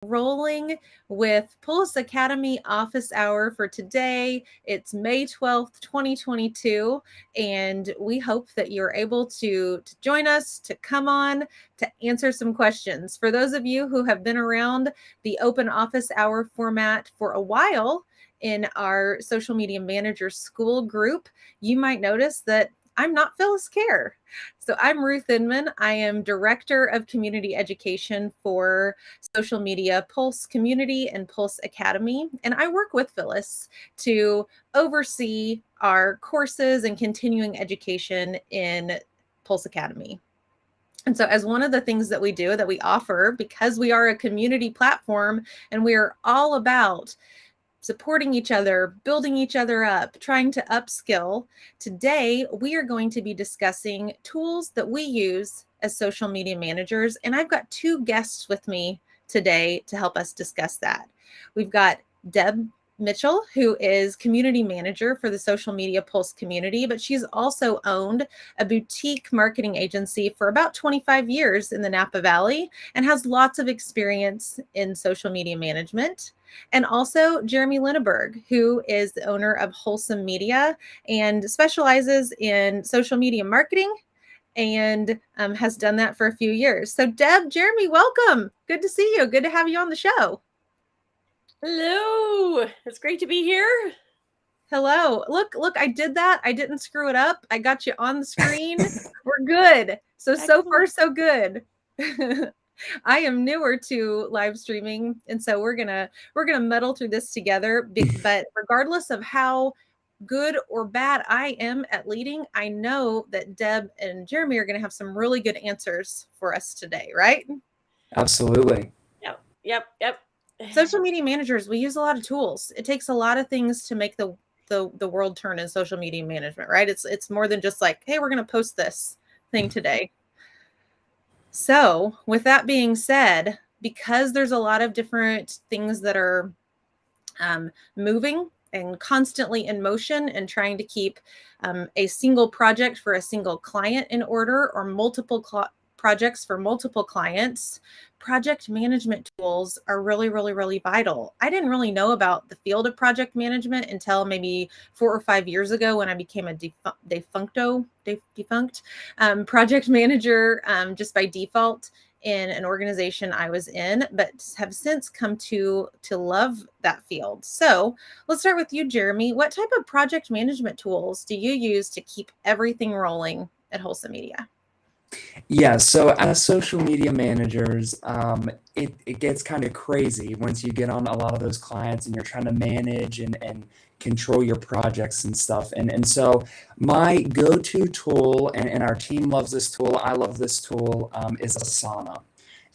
rolling with Pulse Academy office hour for today. It's May 12th, 2022, and we hope that you're able to join us, to come on, to answer some questions. For those of you who have been around the open office hour format for a while in our social media manager school group, you might notice that I'm not Phyllis Kerr. So I'm Ruth Inman. I am Director of Community Education for Social Media Pulse Community and Pulse Academy. And I work with Phyllis to oversee our courses and continuing education in Pulse Academy. And so, as one of the things that we do, that we offer, because we are a community platform and we are all about supporting each other, building each other up, trying to upskill. Today, we are going to be discussing tools that we use as social media managers. And I've got two guests with me today to help us discuss that. We've got Deb Mitchell, who is community manager for the Social Media Pulse community, but she's also owned a boutique marketing agency for about 25 years in the Napa Valley and has lots of experience in social media management. And also Jeremy Linneberg, who is the owner of Wholesome Media and specializes in social media marketing and has done that for a few years. So Deb, Jeremy, welcome. Good to see you. Good to have you on the show. Hello. It's great to be here. Hello. Look, I did that. I didn't screw it up. I got you on the screen. We're good. So far, so good. I am newer to live streaming, and so we're gonna muddle through this together. But regardless of how good or bad I am at leading, I know that Deb and Jeremy are gonna have some really good answers for us today, right? Absolutely. Yep. Social media managers, we use a lot of tools. It takes a lot of things to make the world turn in social media management, right? It's more than just like, hey, we're gonna post this thing today. So, with that being said, because there's a lot of different things that are moving and constantly in motion and trying to keep a single project for a single client in order, or multiple projects for multiple clients, project management tools are really, really, really vital. I didn't really know about the field of project management until maybe 4 or 5 years ago when I became a defunct project manager just by default in an organization I was in, but have since come to love that field. So let's start with you, Jeremy. What type of project management tools do you use to keep everything rolling at Wholesome Media? Yeah, so as social media managers, it gets kind of crazy once you get on a lot of those clients and you're trying to manage and control your projects and stuff. And so my go-to tool, and our team loves this tool, I love this tool, is Asana.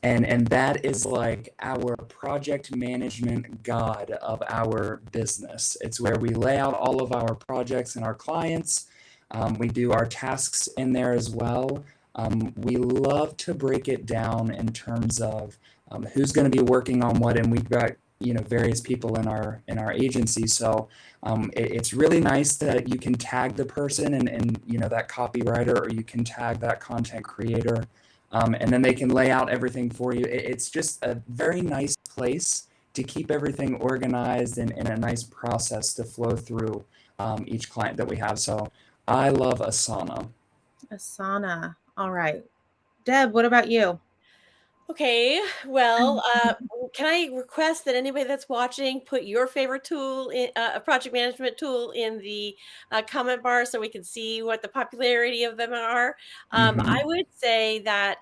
And that is like our project management god of our business. It's where we lay out all of our projects and our clients. We do our tasks in there as well. We love to break it down in terms of who's going to be working on what, and we've got various people in our agency. So it's really nice that you can tag the person and that copywriter, or you can tag that content creator, and then they can lay out everything for you. It's just a very nice place to keep everything organized and a nice process to flow through each client that we have. So I love Asana. Asana. All right. Deb, what about you? Okay, well, can I request that anybody that's watching put your favorite tool, a project management tool, in the comment bar so we can see what the popularity of them are? I would say that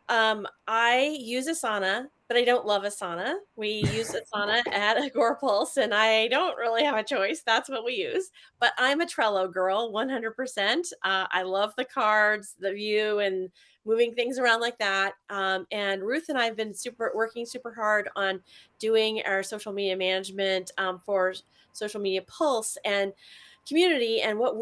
I use Asana, but I don't love Asana. We use Asana at Agorapulse, and I don't really have a choice. That's what we use. But I'm a Trello girl, 100%. I love the cards, the view, and moving things around like that. And Ruth and I have been working super hard on doing our social media management for Social Media Pulse. And community. And what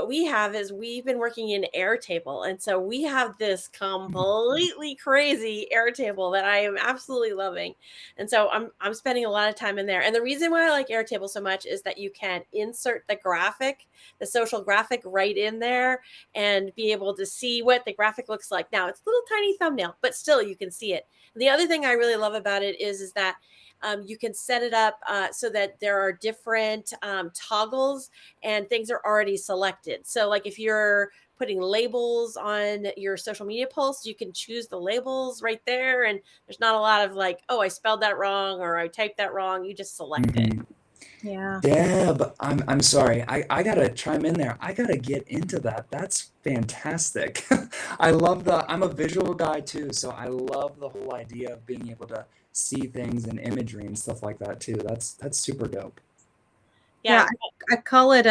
we have is we've been working in Airtable. And so we have this completely crazy Airtable that I am absolutely loving. And so I'm spending a lot of time in there. And the reason why I like Airtable so much is that you can insert the graphic, the social graphic right in there and be able to see what the graphic looks like. Now it's a little tiny thumbnail, but still you can see it. And the other thing I really love about it is that you can set it up so that there are different toggles and things are already selected. So like if you're putting labels on your social media posts, you can choose the labels right there. And there's not a lot of like, oh, I spelled that wrong or I typed that wrong. You just select it. Mhm. Yeah. Deb, I'm sorry. I gotta chime in there. I gotta get into that. That's fantastic. I'm a visual guy too, so I love the whole idea of being able to see things and imagery and stuff like that too. That's super dope. Yeah, Yeah. I call it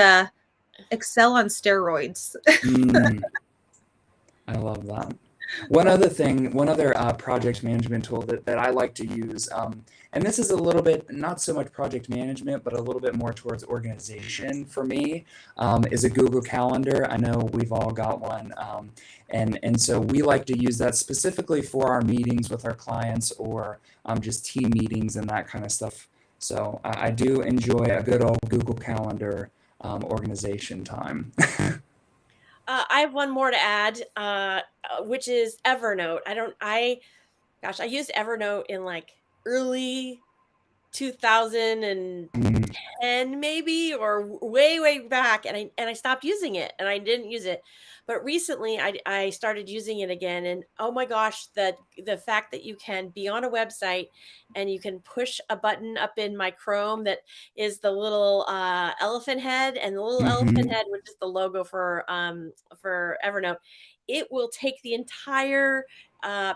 Excel on steroids. Mm, I love that. One other project management tool that I like to use, and this is a little bit not so much project management, but a little bit more towards organization for me, is a Google Calendar. I know we've all got one, and so we like to use that specifically for our meetings with our clients or just team meetings and that kind of stuff. So I do enjoy a good old Google Calendar organization time. I have one more to add, which is Evernote. Gosh, I used Evernote in like early 2010 Mm, maybe, or way back, and I stopped using it and I didn't use it. But recently I started using it again, and oh my gosh, the fact that you can be on a website and you can push a button up in my Chrome that is the little elephant head, and the little elephant mhm. head, which is the logo for Evernote, it will take the entire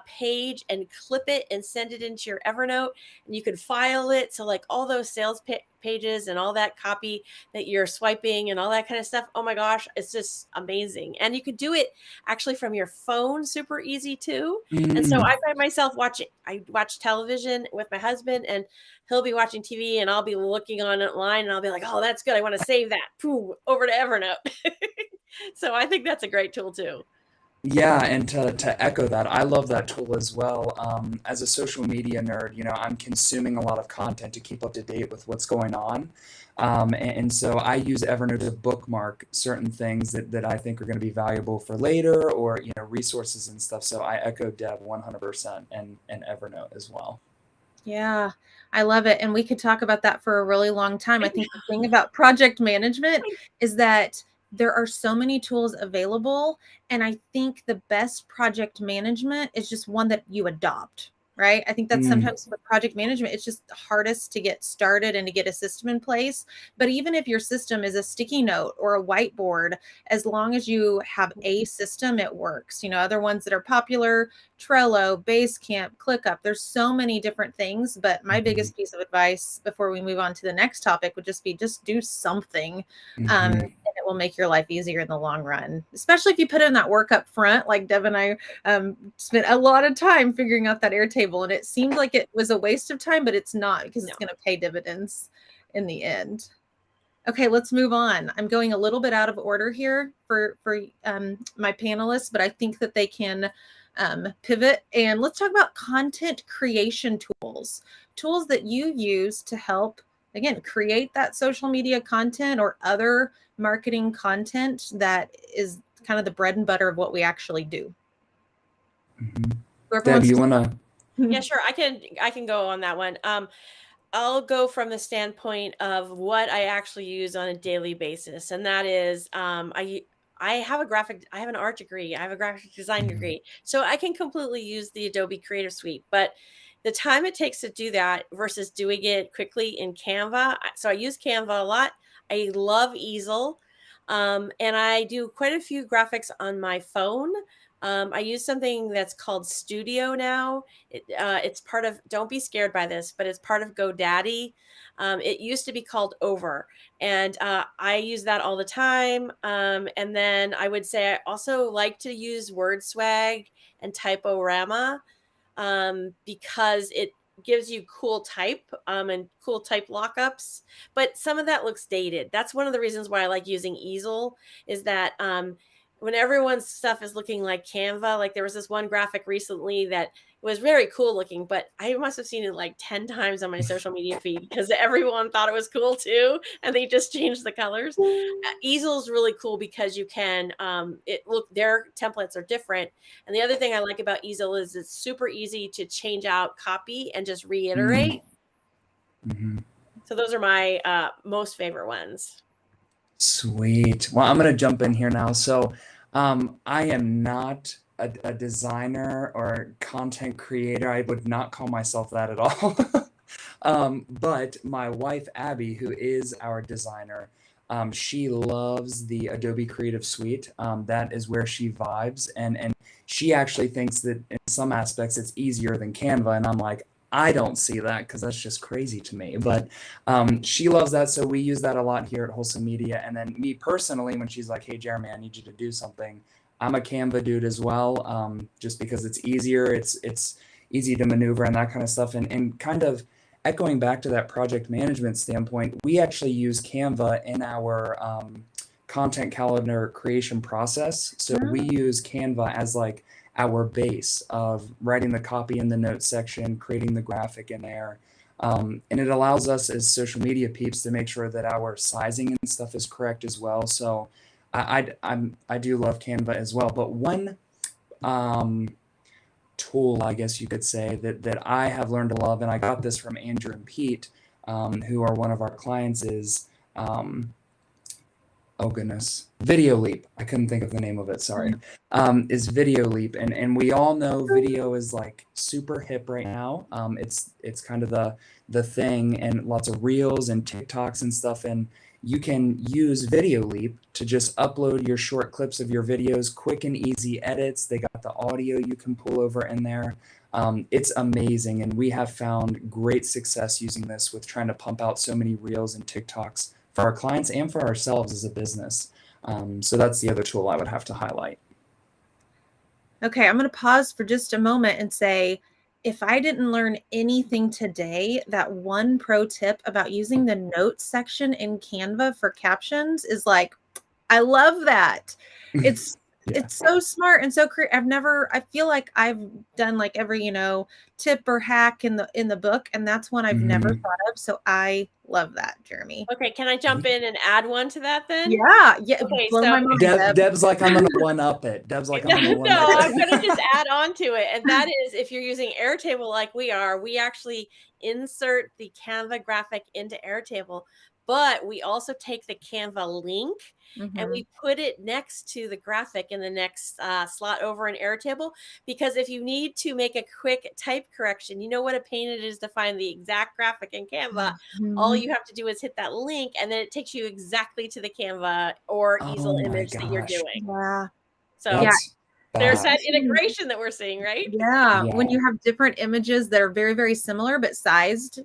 page and clip it and send it into your Evernote, and you can file it. So like all those sales pages and all that copy that you're swiping and all that kind of stuff. Oh my gosh, it's just amazing. And you can do it actually from your phone, super easy too. And so Mm. I find myself I watch television with my husband, and he'll be watching TV and I'll be looking online and I'll be like, oh, that's good. I want to save that. Boom, over to Evernote. So I think that's a great tool too. Yeah, and to echo that, I love that tool as well. As a social media nerd, I'm consuming a lot of content to keep up to date with what's going on. And so I use Evernote to bookmark certain things that I think are going to be valuable for later or, resources and stuff. So I echo Deb 100% and Evernote as well. Yeah, I love it. And we could talk about that for a really long time. I think the thing about project management is that there are so many tools available. And I think the best project management is just one that you adopt, right? I think that's Mm, sometimes with project management, it's just the hardest to get started and to get a system in place. But even if your system is a sticky note or a whiteboard, as long as you have a system, it works. Other ones that are popular, Trello, Basecamp, ClickUp. There's so many different things, but my mhm, biggest piece of advice before we move on to the next topic would just be just do something. And mhm. it will make your life easier in the long run, especially if you put in that work up front. Like Deb and I spent a lot of time figuring out that Airtable, and it seemed like it was a waste of time, but it's not because No. it's going to pay dividends in the end. Okay, let's move on. I'm going a little bit out of order here for my panelists, but I think that they can pivot. And let's talk about content creation tools that you use to help, again, create that social media content or other marketing content that is kind of the bread and butter of what we actually do. Mhm. Whoever Deb, wants you to. wanna? Yeah, sure. I can go on that one. I'll go from the standpoint of what I actually use on a daily basis, and that is, I have an art degree, I have a graphic design Mhm, degree, so I can completely use the Adobe Creative Suite. But the time it takes to do that versus doing it quickly in Canva, so I use Canva a lot. I love Easel, and I do quite a few graphics on my phone. I use something that's called Studio now. It's part of, don't be scared by this, but it's part of GoDaddy. It used to be called Over, and I use that all the time. And then I would say I also like to use WordSwag and Typorama, because gives you cool type and cool type lockups, but some of that looks dated. That's one of the reasons why I like using Easel, is that when everyone's stuff is looking like Canva, like there was this one graphic recently that was very cool looking, but I must have seen it like 10 times on my social media feed because everyone thought it was cool too, and they just changed the colors. Easel is really cool because you can their templates are different, and the other thing I like about Easel is it's super easy to change out copy and just reiterate. Mm-hmm. So those are my most favorite ones. Sweet. Well, I'm going to jump in here now. So, I am not a designer or content creator. I would not call myself that at all. But my wife, Abby, who is our designer, she loves the Adobe Creative Suite. That is where she vibes. And she actually thinks that in some aspects it's easier than Canva. And I'm like, I don't see that because that's just crazy to me. But she loves that, so we use that a lot here at Wholesome Media. And then me personally, when she's like, "Hey, Jeremy, I need you to do something," I'm a Canva dude as well, just because it's easier, it's easy to maneuver and that kind of stuff. And kind of echoing back to that project management standpoint, we actually use Canva in our content calendar creation process. So we use Canva as like our base of writing the copy in the notes section, creating the graphic in there. And it allows us as social media peeps to make sure that our sizing and stuff is correct as well. So I do love Canva as well. But one tool, I guess you could say, that I have learned to love, and I got this from Andrew and Pete, who are one of our clients, is oh goodness, Video Leap. I couldn't think of the name of it. Sorry. Is Video Leap, and we all know video is like super hip right now. It's kind of the thing, and lots of reels and TikToks and stuff. And you can use Video Leap to just upload your short clips of your videos, quick and easy edits. They got the audio you can pull over in there. It's amazing, and we have found great success using this with trying to pump out so many reels and TikToks for our clients and for ourselves as a business. So that's the other tool I would have to highlight. Okay, I'm going to pause for just a moment and say, if I didn't learn anything today, that one pro tip about using the notes section in Canva for captions is like, I love that. It's It's so smart and so creative. I feel like I've done like every, tip or hack in the book, and that's one I've never thought of. So I love that, Jeremy. Okay, can I jump in and add one to that then? Yeah. Okay, Blow so my mind, Deb's like, I'm gonna one up it. Deb's like, I'm gonna one up it. I'm gonna just add on to it. And that is, if you're using Airtable like we are, we actually insert the Canva graphic into Airtable, but we also take the Canva link and we put it next to the graphic in the next slot over in Airtable. Because if you need to make a quick type correction, you know what a pain it is to find the exact graphic in Canva. All you have to do is hit that link, and then it takes you exactly to the Canva or Easel image that you're doing. Yeah. So there's that integration that we're seeing, right? Yeah. When you have different images that are very, very similar, but sized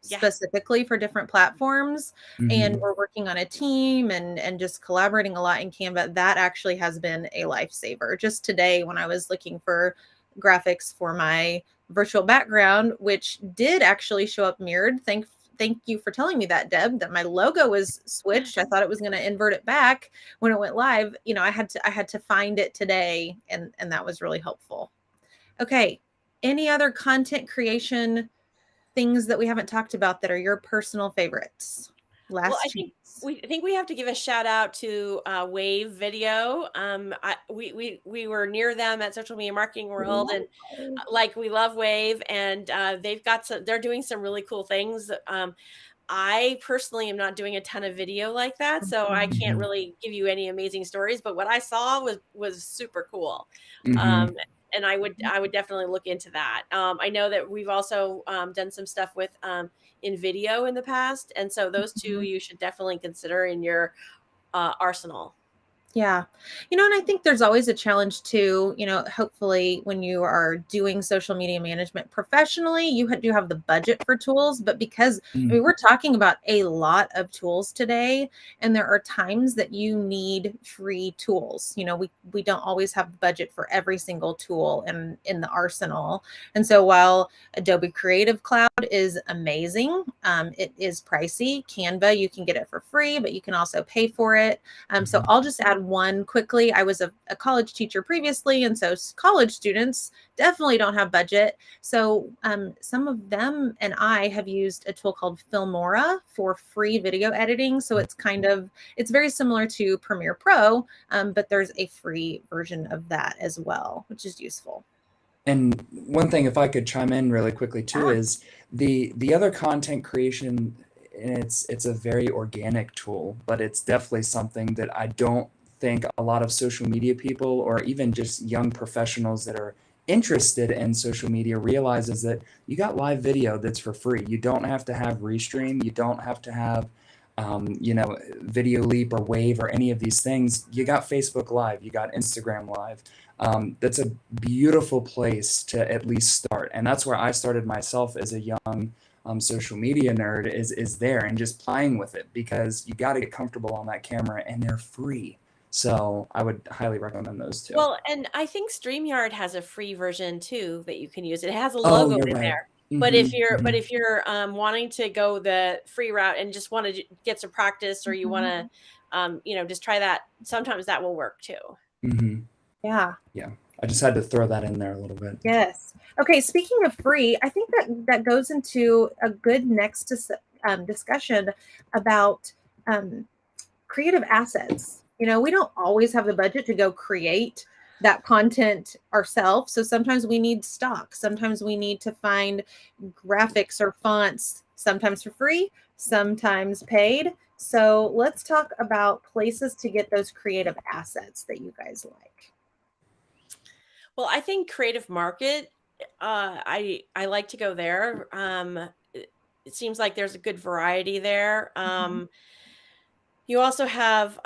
specifically for different platforms, and we're working on a team and just collaborating a lot in Canva, that actually has been a lifesaver. Just today, when I was looking for graphics for my virtual background, which did actually show up mirrored. Thank you for telling me that, Deb, that my logo was switched. I thought it was going to invert it back when it went live. I had to find it today, and that was really helpful. Okay. Any other content things that we haven't talked about that are your personal favorites? I think we have to give a shout out to Wave Video. We were near them at Social Media Marketing World, and we love Wave, and they're doing some really cool things. I personally am not doing a ton of video like that, so I can't really give you any amazing stories, but what I saw was super cool. And I would definitely look into that. I know that we've also done some stuff with InVideo in the past, and so those two you should definitely consider in your arsenal. Yeah. And I think there's always a challenge too, hopefully when you are doing social media management professionally, you do have the budget for tools, but because I Mm. mean, we're talking about a lot of tools today, and there are times that you need free tools. We don't always have the budget for every single tool in the arsenal. And so while Adobe Creative Cloud is amazing, it is pricey. Canva, you can get it for free, but you can also pay for it. So Mhm. I'll just add one quickly. I was a college teacher previously, and so college students definitely don't have budget. So some of them and I have used a tool called Filmora for free video editing. So it's very similar to Premiere Pro, but there's a free version of that as well, which is useful. And one thing, if I could chime in really quickly too, Yeah. is the other content creation, and it's a very organic tool, but it's definitely something that I don't think a lot of social media people or even just young professionals that are interested in social media realizes that you got live video that's for free. You don't have to have Restream. You don't have to have Video Leap or Wave or any of these things. You got Facebook Live. You got Instagram Live. That's a beautiful place to at least start, and that's where I started myself as a young social media nerd is there and just playing with it because you got to get comfortable on that camera and they're free. So I would highly recommend those two. Well, and I think StreamYard has a free version too that you can use. It has a Oh, logo you're in right. there. But Hmm. if you're but Hmm. if you're wanting to go the free route and just want to get some practice, or you want Mhm. to just try that, sometimes that will work too. Hmm. Yeah. Yeah, I just had to throw that in there a little bit. Yes. Okay. Speaking of free, I think that goes into a good next discussion about um, creative assets. We don't always have the budget to go create that content ourselves. So sometimes we need stock. Sometimes we need to find graphics or fonts, sometimes for free, sometimes paid. So let's talk about places to get those creative assets that you guys like. Well, I think Creative Market, I like to go there. It seems like there's a good variety there. Mhm. You also have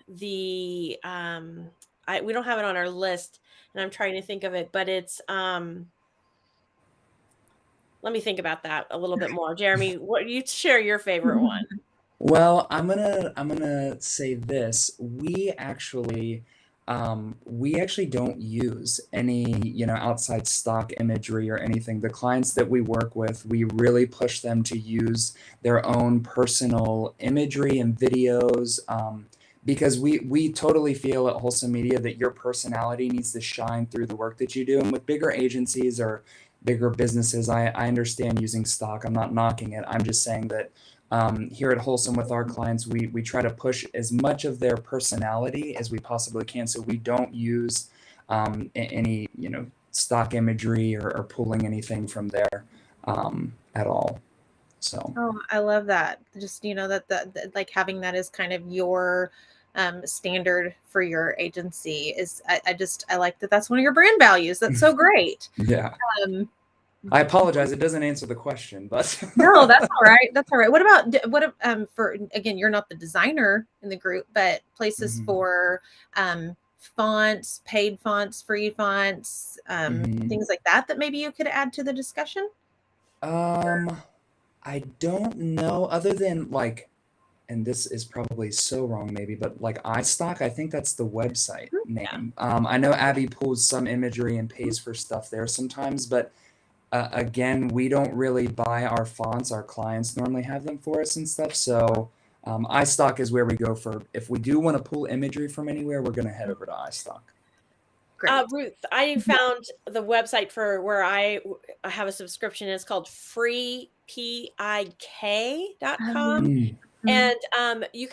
the we don't have it on our list, and I'm trying to think of it, but it's let me think about that a little bit more. Jeremy, what you share your favorite one? Well, I'm gonna say this. We actually don't use any, outside stock imagery or anything. The clients that we work with, we really push them to use their own personal imagery and videos, because we totally feel at Wholesome Media that your personality needs to shine through the work that you do. And with bigger agencies or bigger businesses, I understand using stock. I'm not knocking it. I'm just saying that here at Wholesome with our clients, we try to push as much of their personality as we possibly can, so we don't use any stock imagery or pulling anything from there at all. So Oh, I love that. Just, that like having that as kind of your standard for your agency is, I like that that's one of your brand values. That's so great. yeah, Um, I apologize. It doesn't answer the question, but no, that's all right. That's all right. What about, for, again, you're not the designer in the group, but places Mhm, for fonts, paid fonts, free fonts, mhm. things like that maybe you could add to the discussion? Um, I don't know other than like, and this is probably so wrong maybe, but like iStock, I think that's the website Yeah. name. I know Abby pulls some imagery and pays for stuff there sometimes, but again, we don't really buy our fonts. Our clients normally have them for us and stuff. So iStock is where we go for if we do want to pull imagery from anywhere, we're going to head over to iStock. Great. Ruth, I found the website for where I have a subscription. It's called freepik.com. Um, Mm, mhm. And you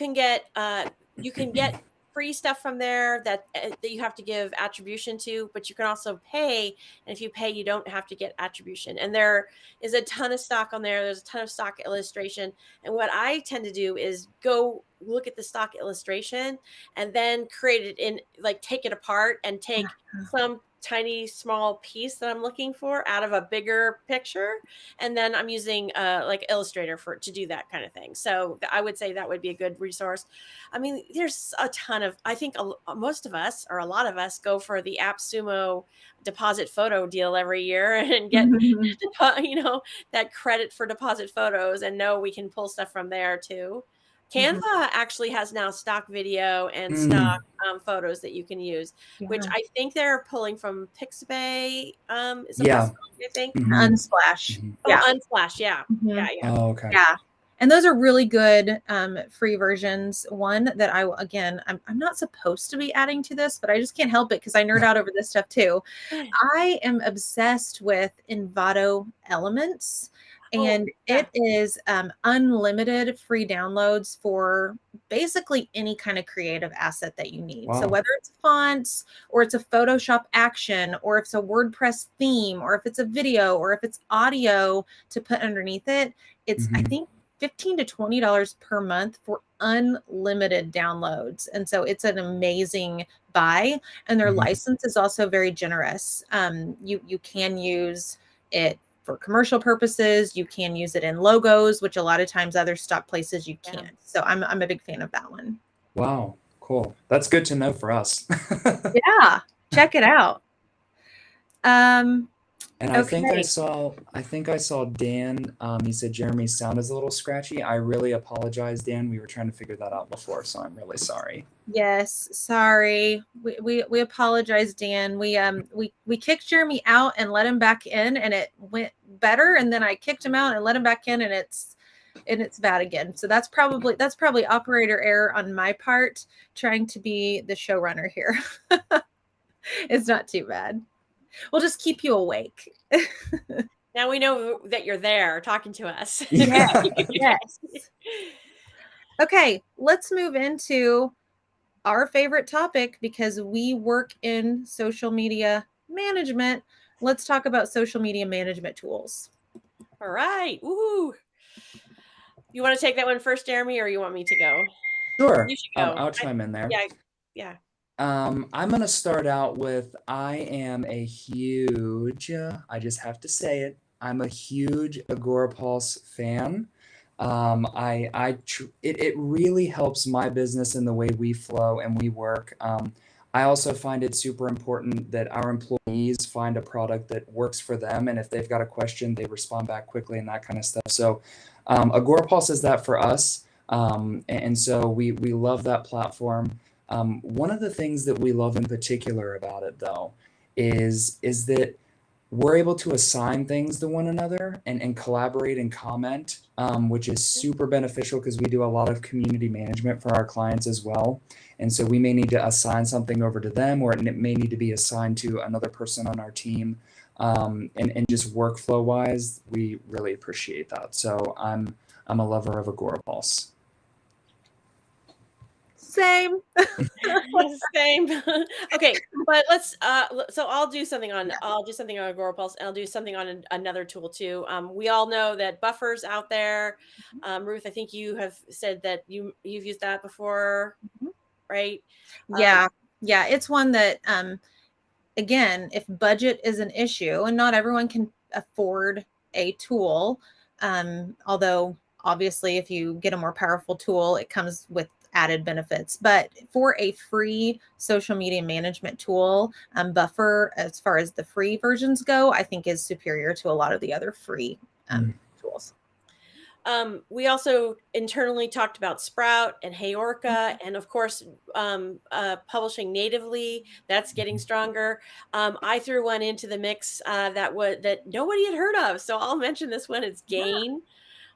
can get free stuff from there that you have to give attribution to, but you can also pay, and if you pay, you don't have to get attribution. And there is a ton of stock on there. There's a ton of stock illustration, and what I tend to do is go look at the stock illustration and then create it in, like, take it apart and take some tiny small piece that I'm looking for out of a bigger picture, and then I'm using like Illustrator for to do that kind of thing. So I would say that would be a good resource. I mean, there's a ton of, I think most of us, or a lot of us, go for the AppSumo deposit photo deal every year and get that credit for deposit photos, and know we can pull stuff from there too. Canva actually has now stock video and stock photos that you can use, which Yeah. I think they're pulling from Pixabay. Is a Yeah. possibility, I think. Unsplash. Oh, Yeah. Unsplash. Yeah. Mhm. Yeah. Oh, okay. Yeah. And those are really good free versions. One that I'm not supposed to be adding to this, but I just can't help it because I nerd out over this stuff too. I am obsessed with Envato Elements, Oh, and yeah. it is unlimited free downloads for basically any kind of creative asset that you need. So Wow. whether it's fonts, or it's a Photoshop action, or if it's a WordPress theme, or if it's a video, or if it's audio to put underneath it, it's I Mhm. think $15 to $20 per month for unlimited downloads. And so it's an amazing buy. And their Mhm. license is also very generous. You can use it for commercial purposes. You can use it in logos, which a lot of times other stock places you Yeah. can't. So I'm a big fan of that one. Wow. Cool. That's good to know for us. Yeah, check it out. And I think I Okay. saw Dan. He said Jeremy's sound is a little scratchy. I really apologize, Dan. We were trying to figure that out before, so I'm really sorry. Yes, sorry. We apologize, Dan. We kicked Jeremy out and let him back in, and it went better. And then I kicked him out and let him back in, and it's bad again. So that's probably operator error on my part, trying to be the showrunner here. It's not too bad. We'll just keep you awake. Now we know that you're there talking to us. Yes, yes. Okay, let's move into our favorite topic because we work in social media management. Let's talk about social media management tools. All right. Woohoo. You want to take that one first, Jeremy, or you want me to go? Sure. You should go. I'll chime in there. Yeah. Yeah. I'm gonna start out with I am a huge, I just have to say it, I'm a huge Agorapulse fan. It really helps my business in the way we flow and we work. I also find it super important that our employees find a product that works for them, and if they've got a question, they respond back quickly and that kind of stuff. So, Agorapulse is that for us, and so we love that platform. One of the things that we love in particular about it, though, is that we're able to assign things to one another and collaborate and comment, which is super beneficial because we do a lot of community management for our clients as well. And so we may need to assign something over to them, or it may need to be assigned to another person on our team. And just workflow wise, we really appreciate that. So I'm a lover of Agorapulse. Same. Same. Okay, but let's so I'll do something on Agorapulse, and I'll do something on another tool too. We all know that Buffer's out there. Ruth, I think you have said that you've used that before, right? Yeah. Yeah, it's one that again, if budget is an issue, and not everyone can afford a tool, although obviously if you get a more powerful tool, it comes with added benefits. But for a free social media management tool, Buffer, as far as the free versions go, I think is superior to a lot of the other free tools. We also internally talked about Sprout and Heyorka, and of course, publishing natively. That's getting stronger. I threw one into the mix that nobody had heard of, so I'll mention this one. It's Gain.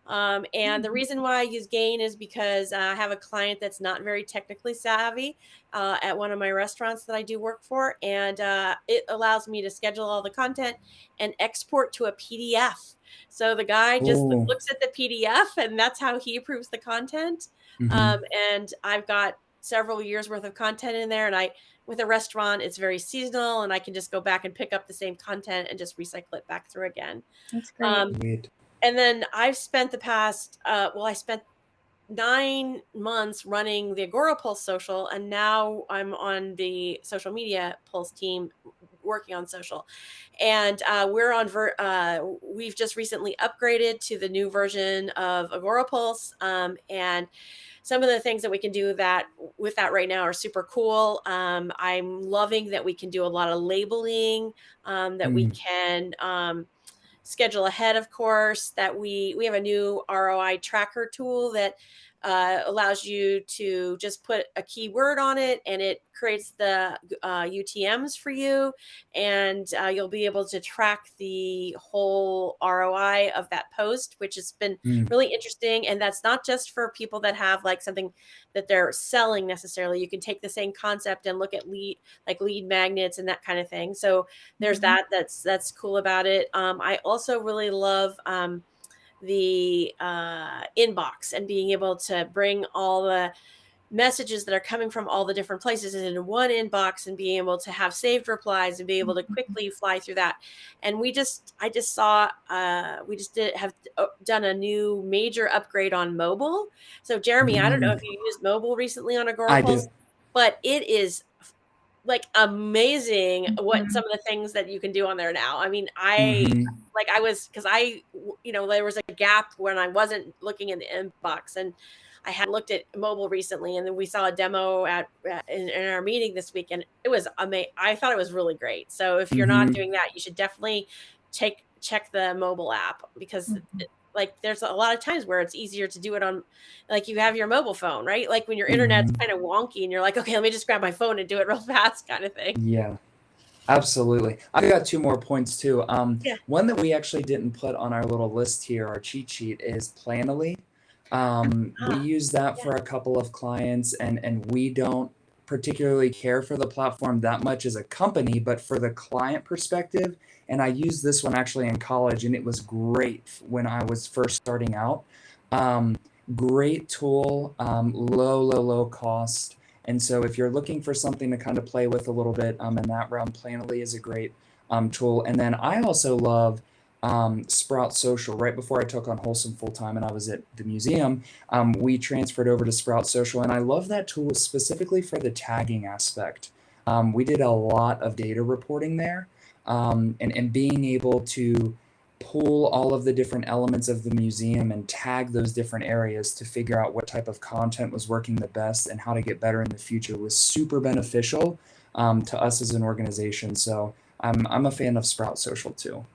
And the reason why I use Gain is because I have a client that's not very technically savvy at one of my restaurants that I do work for. And it allows me to schedule all the content and export to a PDF. So the guy just Ooh. looks at the PDF, and that's how he approves the content. And I've got several years worth of content in there. And with a restaurant, it's very seasonal, and I can just go back and pick up the same content and just recycle it back through again. That's great. And then I've spent the past, I spent 9 months running the Agorapulse social, and now I'm on the social media Pulse team working on social. And we've just recently upgraded to the new version of Agorapulse, and some of the things that we can do that with that right now are super cool. I'm loving that we can do a lot of labeling, that we Mm, can schedule ahead, of course, that we have a new ROI tracker tool that allows you to just put a keyword on it and it creates the UTMs for you, and you'll be able to track the whole ROI of that post, which has been mm, really interesting. And that's not just for people that have like something that they're selling necessarily. You can take the same concept and look at lead magnets and that kind of thing. So there's Mhm. that's cool about it. I also really love the inbox and being able to bring all the messages that are coming from all the different places in one inbox and being able to have saved replies and be able to quickly fly through that. And I just saw, we just have done a new major upgrade on mobile. So Jeremy, I don't know mm. if you used mobile recently on I Agorapulse, do. but it is like amazing what Mhm. some of the things that you can do on there now. I mean, Hmm. I was, because there was a gap when I wasn't looking in the inbox, and I had looked at mobile recently, and then we saw a demo in our meeting this week, and it was amazing. I thought it was really great. So if you're not Hmm. doing that, you should definitely check the mobile app, because Mhm. like there's a lot of times where it's easier to do it on, like, you have your mobile phone, right? Like when your internet's Hmm. kind of wonky and you're like, okay, let me just grab my phone and do it real fast, kind of thing. Yeah. Absolutely. I've got two more points too. Yeah. One that we actually didn't put on our little list here, our cheat sheet, is Planoly. We Ah, use that yeah. for a couple of clients, and we don't particularly care for the platform that much as a company, but for the client perspective, and I used this one actually in college, and it was great when I was first starting out. Um, Great tool, low cost. And so if you're looking for something to kind of play with a little bit in that realm, Planoly is a great tool. And then I also love Sprout Social. Right before I took on Wholesome full time and I was at the museum, we transferred over to Sprout Social. And I love that tool specifically for the tagging aspect. We did a lot of data reporting there, and being able to pull all of the different elements of the museum and tag those different areas to figure out what type of content was working the best and how to get better in the future was super beneficial to us as an organization. So I'm a fan of Sprout Social too.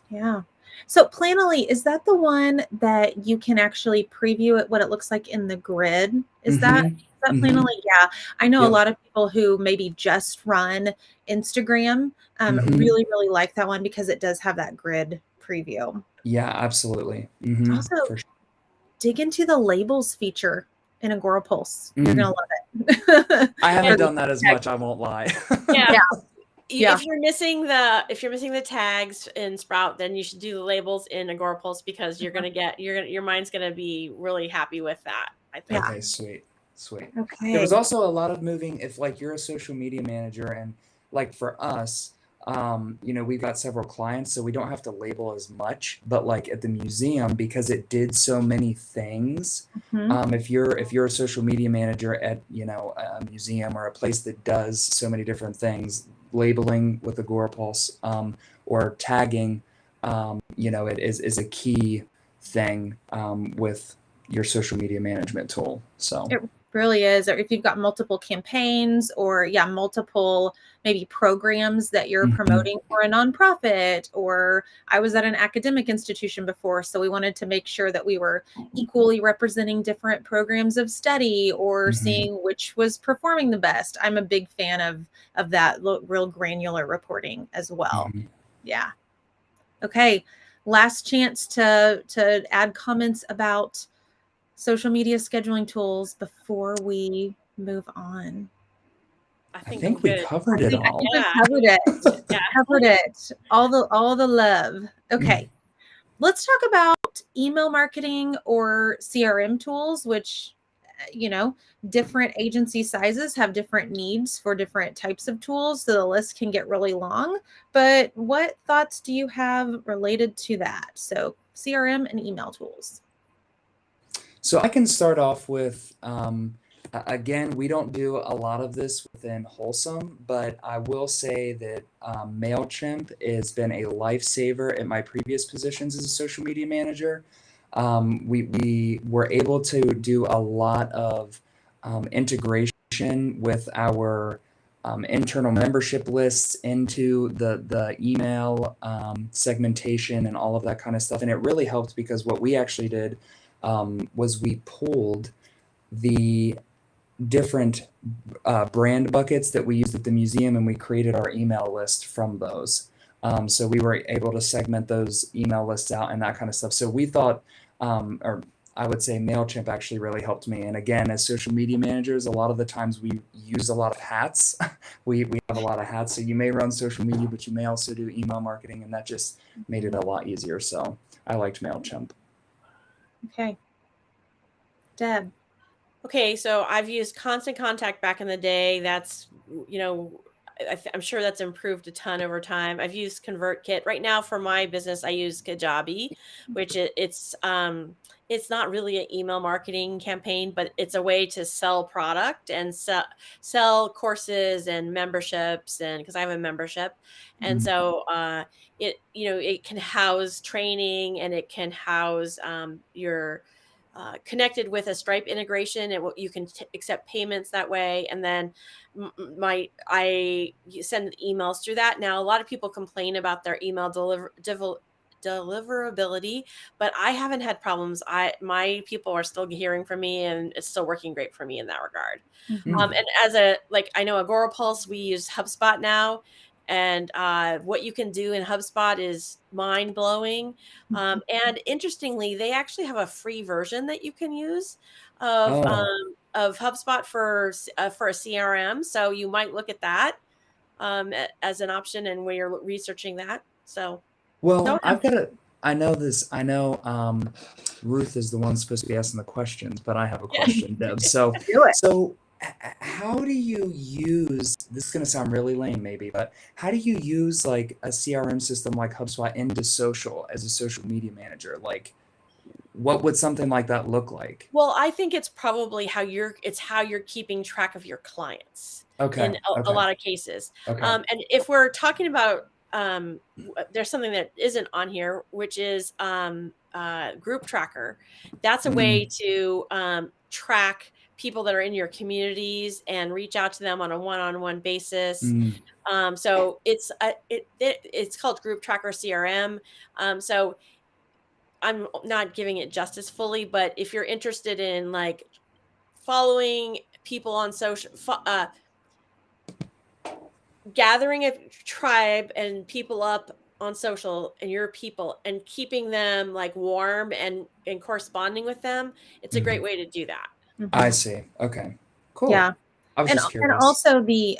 Yeah. So Planoly, is that the one that you can actually preview it, what it looks like in the grid? Mm-hmm. Is that Mm-hmm. Planoly? Yeah. I know a Yep. lot of people who maybe just run Instagram Mm-hmm. really like that one because it does have that grid preview. Yeah, absolutely. Mm-hmm. Also, For sure. dig into the labels feature in Agorapulse. You're Mm. gonna love it. I Yeah. haven't For the done that as tag. much, I won't lie. Yeah. Yeah, yeah. If you're missing the tags in Sprout, then you should do the labels in Agorapulse, because your mind's gonna be really happy with that, I think. Yeah. Okay, sweet, sweet. There was Okay. also a lot of moving. If like you're a social media manager, and like for us, we've got several clients, so we don't have to label as much. But like at the museum, because it did so many things, Mhm. if you're a social media manager at a museum or a place that does so many different things, labeling with Agorapulse, or tagging, it is a key thing with your social media management tool. So, It really is. Or if you've got multiple campaigns or, yeah, multiple maybe programs that you're mhm, promoting for a nonprofit, or I was at an academic institution before, so we wanted to make sure that we were equally representing different programs of study or mhm, seeing which was performing the best. I'm a big fan of that real granular reporting as well. mhm. Yeah. Okay. Last chance to add comments about social media scheduling tools before we move on. I I think I'm think we good. covered I it think all. we've Yeah. covered it. Yeah. Covered it. All the love. Mm, Okay. Let's talk about email marketing or CRM tools, which different agency sizes have different needs for different types of tools, so the list can get really long. But what thoughts do you have related to that? So CRM and email tools. So I can start off with Again, we don't do a lot of this within Wholesome, but I will say that MailChimp has been a lifesaver at my previous positions as a social media manager. We were able to do a lot of integration with our internal membership lists into the email segmentation and all of that kind of stuff. And it really helped because what we actually did was we pulled the different brand buckets that we used at the museum, and we created our email list from those. So we were able to segment those email lists out and that kind of stuff. So we thought, or I would say MailChimp actually really helped me. And again, as social media managers, a lot of the times we use a lot of hats. we have a lot of hats. So you may run social media, but you may also do email marketing, and that just made it a lot easier. So I liked MailChimp. Okay. Deb. Okay, so I've used Constant Contact back in the day. That's, I'm sure that's improved a ton over time. I've used ConvertKit. Right now for my business, I use Kajabi, which it's not really an email marketing campaign, but it's a way to sell product and sell courses and memberships, and because I have a membership. And so it can house training, and it can house your connected with a Stripe integration, and you can accept payments that way. And then I send emails through that. Now, a lot of people complain about their email deliverability, but I haven't had problems. My people are still hearing from me, and it's still working great for me in that regard. And as I know Agorapulse, we use HubSpot now. And what you can do in HubSpot is mind blowing. And interestingly, they actually have a free version that you can use of HubSpot for a CRM. So you might look at that as an option, and when you're researching that. So, well, I know this. I know Ruth is the one supposed to be asking the questions, but I have a question, Deb. So, Do it. so how do you use, this is going to sound really lame maybe, but how do you use like a CRM system like HubSpot into social as a social media manager? Like, what would something like that look like? Well, I think it's probably how you're keeping track of your clients in a lot of cases. And if we're talking about, there's something that isn't on here, which is Group Tracker. That's a way to track people that are in your communities and reach out to them on a one-on-one basis. So it's called Group Tracker CRM. So I'm not giving it justice fully, but if you're interested in like following people on social, gathering a tribe and people up on social and your people and keeping them like warm and corresponding with them, it's a great way to do that. I see. Okay, cool. Yeah. I was just curious. And also the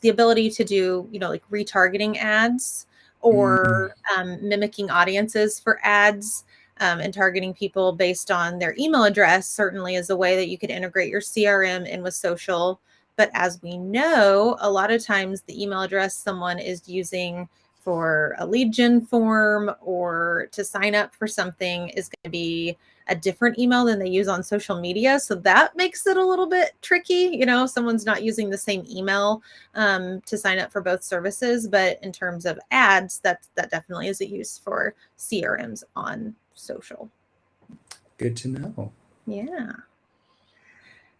ability to do, like retargeting ads or mimicking audiences for ads. And targeting people based on their email address certainly is a way that you could integrate your CRM in with social. But as we know, a lot of times the email address someone is using for a lead gen form or to sign up for something is going to be a different email than they use on social media. So that makes it a little bit tricky. Someone's not using the same email to sign up for both services. But in terms of ads, that definitely is a use for CRMs on social. Good to know.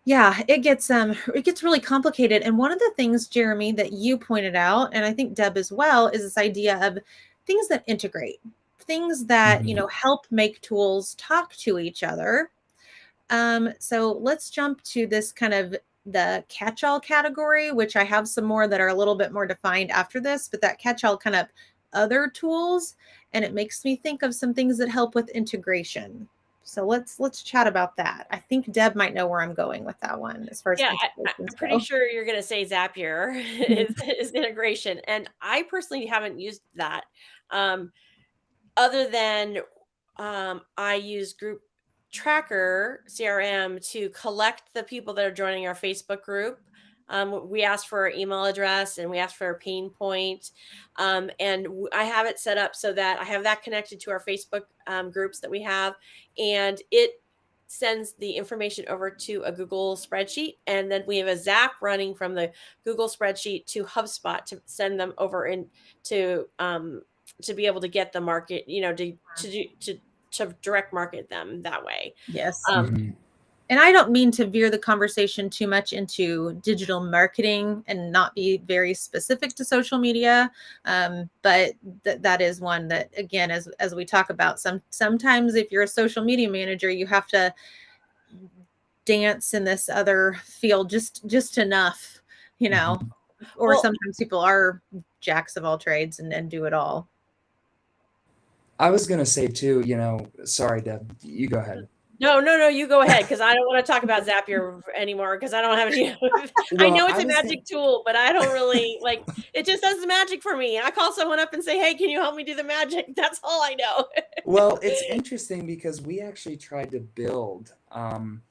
Yeah, it gets really complicated. And one of the things, Jeremy, that you pointed out, and I think Deb as well, is this idea of things that integrate, things that help make tools talk to each other. So let's jump to this kind of the catch-all category, which I have some more that are a little bit more defined after this, but that catch-all kind of other tools, and it makes me think of some things that help with integration. So let's chat about that. I think Deb might know where I'm going with that one as far as I'm pretty sure you're going to say Zapier is integration, and I personally haven't used that. Other than I use Group Tracker CRM to collect the people that are joining our Facebook group. We ask for our email address and we ask for a pain point. And I have it set up so that I have that connected to our Facebook groups that we have. And it sends the information over to a Google spreadsheet, and then we have a Zap running from the Google spreadsheet to HubSpot to send them over to be able to get the market, to direct market them that way. Yes. Mhm. And I don't mean to veer the conversation too much into digital marketing and not be very specific to social media, but that is one that, again, as we talk about, sometimes if you're a social media manager, you have to dance in this other field just enough, Mhm. or Well, sometimes people are jacks of all trades and do it all. I was gonna say too, sorry, Deb, you go ahead. no, you go ahead, because I don't want to talk about Zapier anymore, because I don't have any. I Well, know I it's a was gonna, magic tool, but I don't really like it. Just does the magic for me. I call someone up and say, "Hey, can you help me do the magic?" That's all I know. well, it's interesting because we actually tried to build, and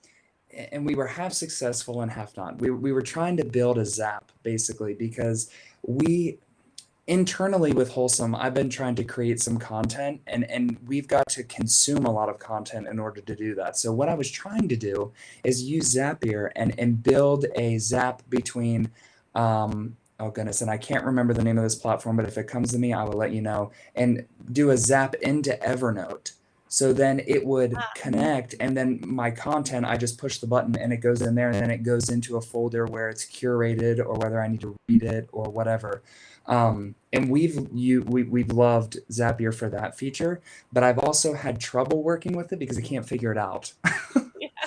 we were half successful and half not. We were trying to build a Zap basically because we internally with Wholesome, I've been trying to create some content and we've got to consume a lot of content in order to do that. So what I was trying to do is use Zapier and build a Zap between oh goodness, and I can't remember the name of this platform, but if it comes to me, I will let you know, and do a Zap into Evernote. So then it would connect, and then my content, I just push the button and it goes in there, and then it goes into a folder where it's curated or whether I need to read it or whatever. And we've loved Zapier for that feature, but I've also had trouble working with it because I can't figure it out.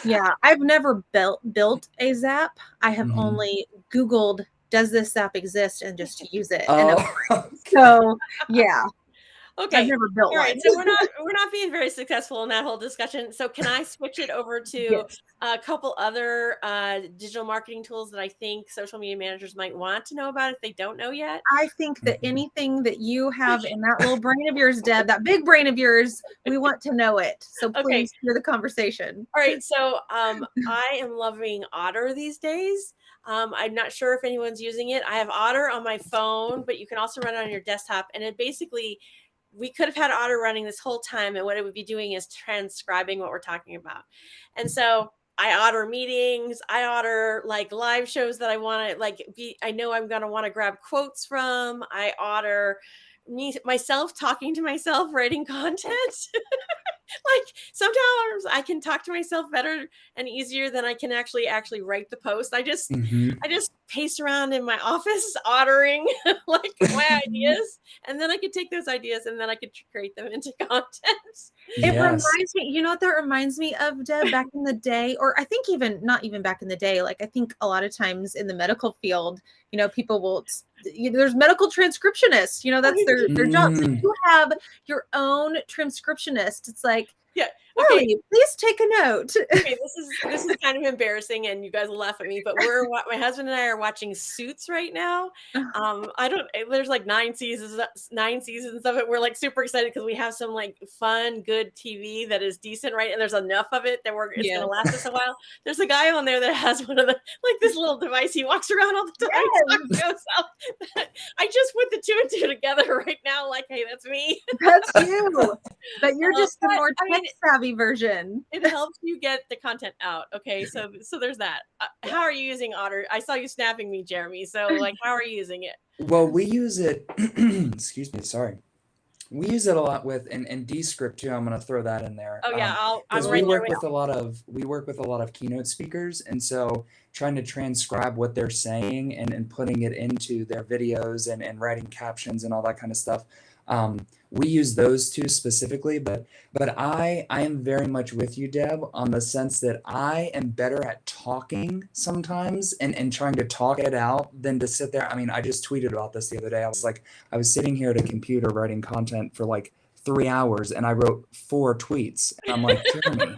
Yeah, I've never built a Zap. I have Mhm. only Googled, does this Zap exist, and just use it. And Oh, okay. so, yeah, I've Okay. never built All right. one. So we're not being very successful in that whole discussion. So can I switch it over to Yes. a couple other digital marketing tools that I think social media managers might want to know about if they don't know yet? I think that Mhm. anything that you have in that little brain of yours, Deb, that big brain of yours, we want to know it. So Okay. please hear the conversation. All right. So I am loving Otter these days. I'm not sure if anyone's using it. I have Otter on my phone, but you can also run it on your desktop. And it basically, we could have had Otter running this whole time, and what it would be doing is transcribing what we're talking about. And so I Otter meetings, I Otter like live shows that I want to I know I'm going to want to grab quotes from. I Otter myself talking to myself, writing content. Like sometimes I can talk to myself better and easier than I can actually write the post. Mhm. I just pace around in my office ottering like my ideas, and then I could take those ideas and then I could create them into content. It Yes. reminds me, you know what that reminds me of, Deb, back in the day, or I think even not even back in the day, like I think a lot of times in the medical field, people will, there's medical transcriptionists, that's their job. So Mm. you have your own transcriptionist. It's like, Yeah. Okay. Ellie, please take a note. Okay, this is kind of embarrassing, and you guys will laugh at me, but my husband and I are watching Suits right now. I don't. There's like 9 seasons of it. We're like super excited because we have some like fun, good TV that is decent, right? And there's enough of it that it's Yes. gonna last us a while. There's a guy on there that has one of the like this little device he walks around all the time. Yes. talking to himself. I just put the two and two together right now. Like, hey, that's me. That's you. But you're just the But, more I mean, tech savvy version. it helps you get the content out. Okay, so there's that. How are you using Otter? I saw you snapping me, Jeremy. So like, how are you using it? Well, we use it, excuse me, sorry. We use it a lot with and Descript too. I'm going to throw that in there. Oh yeah, I'm Because right there. we work with a lot of keynote speakers, and so trying to transcribe what they're saying and putting it into their videos and writing captions and all that kind of stuff. We use those two specifically, but I am very much with you, Deb, on the sense that I am better at talking sometimes and trying to talk it out than to sit there. I mean, I just tweeted about this the other day. I was sitting here at a computer writing content for like 3 hours and I wrote 4 tweets. And I'm like, Jeremy,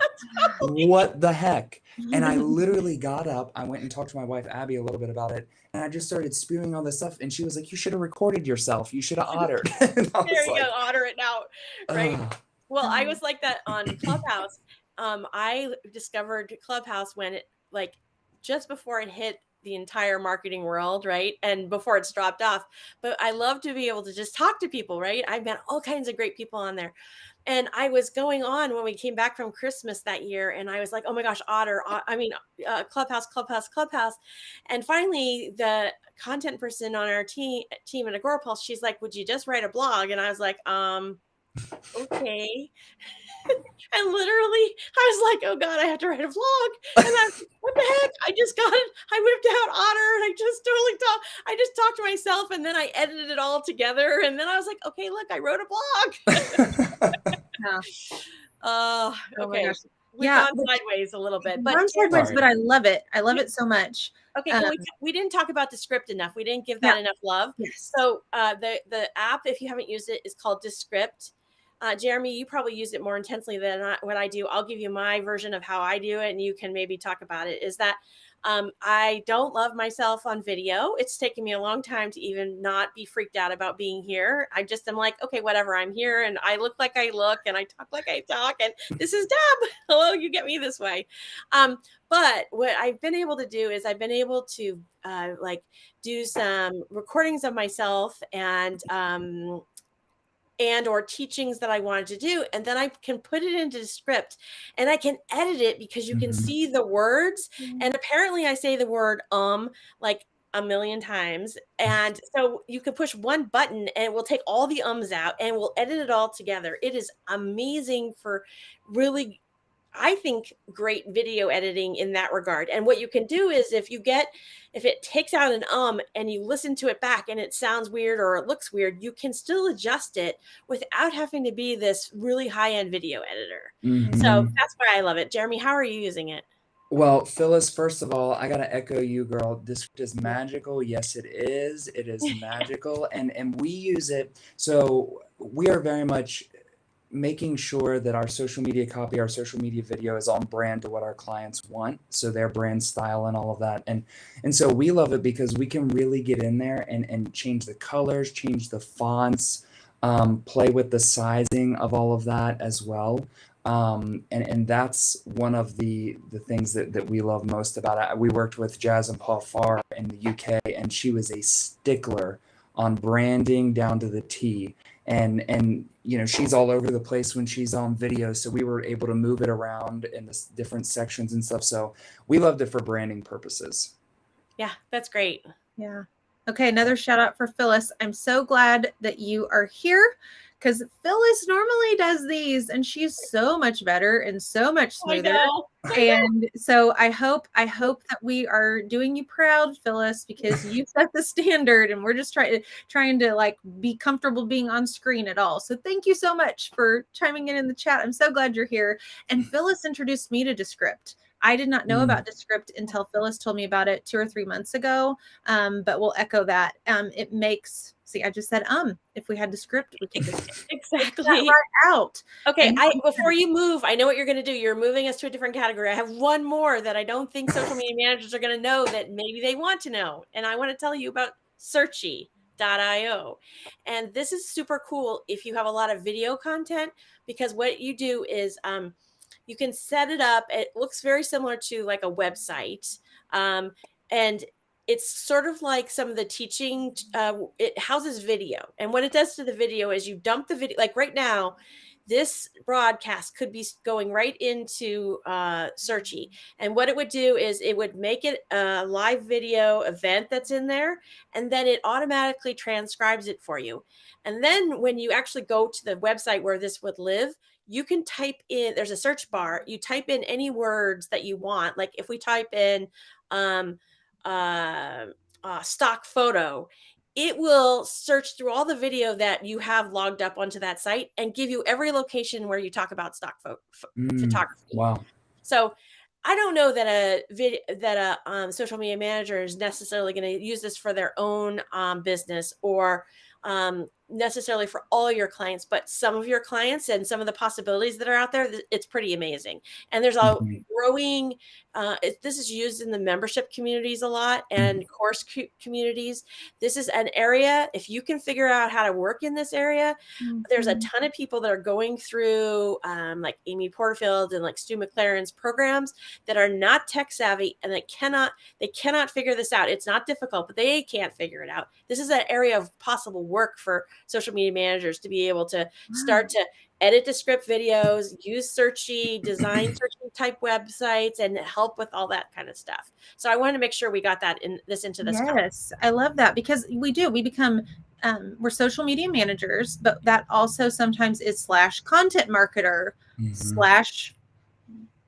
what the heck? And I literally got up, I went and talked to my wife, Abby, a little bit about it. And I just started spewing all this stuff. And she was like, you should have recorded yourself. You should have ottered. And I There was you like, go, Otter it out. Right. "Ugh." Well, I was like that on Clubhouse. I discovered Clubhouse when it like just before it hit the entire marketing world, right? And before it's dropped off, but I love to be able to just talk to people, right? I've met all kinds of great people on there. And I was going on when we came back from Christmas that year, and I was like, oh my gosh, Clubhouse, Clubhouse, Clubhouse. And finally, the content person on our team at Agorapulse, she's like, would you just write a blog? And I was like, okay. And literally, I was like, oh God, I have to write a vlog. And I, what the heck? I just got it. I whipped out Otter and I just totally talked. I just talked to myself and then I edited it all together. And then I was like, okay, look, I wrote a blog. Yeah. Oh my Okay. gosh. We've Yeah, gone sideways a little bit, but Gone sideways, Sorry. but I love it. I love it so much. okay, well, we didn't talk about Descript enough. We didn't give that enough love. Yes. So the app, if you haven't used it, is called Descript. Jeremy, you probably use it more intensely than what I do. I'll give you my version of how I do it, and you can maybe talk about it. Is that I don't love myself on video. It's taken me a long time to even not be freaked out about being here. I just am like, okay, whatever, I'm here and I look like I look and I talk like I talk. And this is Deb. Hello, you get me this way. But what I've been able to do is I've been able to like do some recordings of myself and or teachings that I wanted to do. And then I can put it into Script and I can edit it because you can see the words. And apparently I say the word like a million times. And so you can push one button and it will take all the ums out and we'll edit it all together. It is amazing for really, I think, great video editing in that regard. And what you can do is if it takes out an and you listen to it back and it sounds weird or it looks weird, you can still adjust it without having to be this really high-end video editor. So that's why I love it. Jeremy, how are you using it? Well, Phyllis, first of all, I gotta echo you, girl. This is magical. Yes, it is. It is magical. And we use it. So we are very much making sure that our social media copy, our social media video is on brand to what our clients want. So their brand style and all of that. And so we love it because we can really get in there and change the colors, change the fonts, play with the sizing of all of that as well. And that's one of the things that we love most about it. We worked with Jazz and Paul Farr in the UK, and she was a stickler on branding down to the T. And you know, she's all over the place when she's on video, so we were able to move it around in the different sections and stuff. So we loved it for branding purposes. Yeah, that's great. Yeah. Okay, another shout out for Phyllis. I'm so glad that you are here because Phyllis normally does these and she's so much better and so much smoother. And so I hope that we are doing you proud, Phyllis, because you set the standard and we're just trying to like be comfortable being on screen at all. So thank you so much for chiming in the chat. I'm so glad you're here. And Phyllis introduced me to Descript. I did not know about Descript until Phyllis told me about it 2 or 3 months ago. But we'll echo that. It makes, see, I just said, if we had Descript, we could just exactly right out. Okay. Before you move, I know what you're going to do. You're moving us to a different category. I have one more that I don't think social media managers are going to know that maybe they want to know. And I want to tell you about Searchy.io. And this is super cool if you have a lot of video content, because what you do is, you can set it up. It looks very similar to like a website. And it's sort of like some of the teaching. It houses video. And what it does to the video is you dump the video. Like right now, this broadcast could be going right into Searchy. And what it would do is it would make it a live video event that's in there. And then it automatically transcribes it for you. And then when you actually go to the website where this would live, you can type in, there's a search bar, you type in any words that you want. Like if we type in stock photo, it will search through all the video that you have logged up onto that site and give you every location where you talk about stock photography. Wow. So I don't know that a social media manager is necessarily going to use this for their own business or necessarily for all your clients, but some of your clients and some of the possibilities that are out there, it's pretty amazing. And there's a Mhm. growing, this is used in the membership communities a lot Mhm. and course communities. This is an area, if you can figure out how to work in this area, there's a Mhm. ton of people that are going through like Amy Porterfield and like Stu McLaren's programs that are not tech savvy and they cannot figure this out. It's not difficult, but they can't figure it out. This is an area of possible work for social media managers to be able to Wow. start to edit to script videos, use searchy, design searchy type websites, and help with all that kind of stuff. So I wanted to make sure we got that into this conversation. Yes, I love that because we become we're social media managers, but that also sometimes is slash content marketer Mhm. slash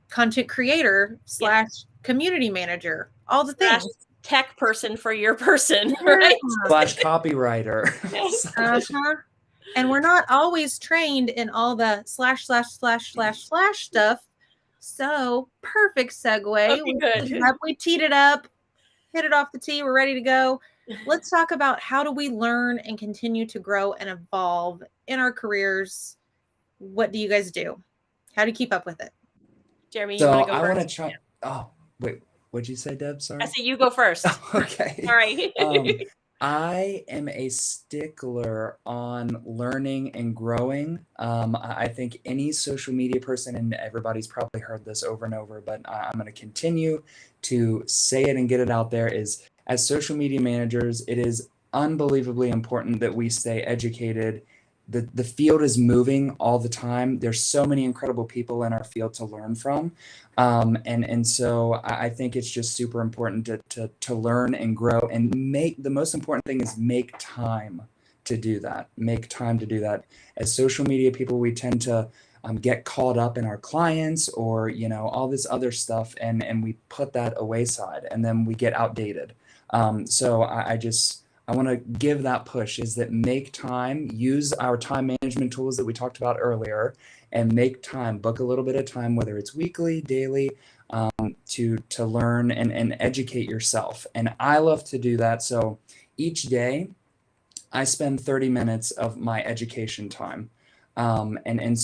content creator Yeah. slash community manager, all the Slash things. tech person for your person, Yeah. right? Slash copywriter. Uh-huh. And we're not always trained in all the slash slash slash slash slash stuff. So perfect segue. Okay, good. We teed it up, hit it off the tee. We're ready to go. Let's talk about how do we learn and continue to grow and evolve in our careers. What do you guys do? How do you keep up with it? Jeremy, you So want to go I want to first? try. Oh, wait. What'd you say, Deb? I Sorry. say you go first. Okay. All right. I am a stickler on learning and growing. I think any social media person, and everybody's probably heard this over and over, but I'm going to continue to say it and get it out there, is as social media managers, it is unbelievably important that we stay educated. The field is moving all the time. There's so many incredible people in our field to learn from. And so I think it's just super important to learn and grow and make, the most important thing is make time to do that. Make time to do that. As social media people, we tend to get caught up in our clients or, all this other stuff, and we put that away side and then we get outdated. So I want to give that push, is that make time, use our time management tools that we talked about earlier, and make time, book a little bit of time, whether it's weekly, daily, to learn and educate yourself. And I love to do that. So each day I spend 30 minutes of my education time. And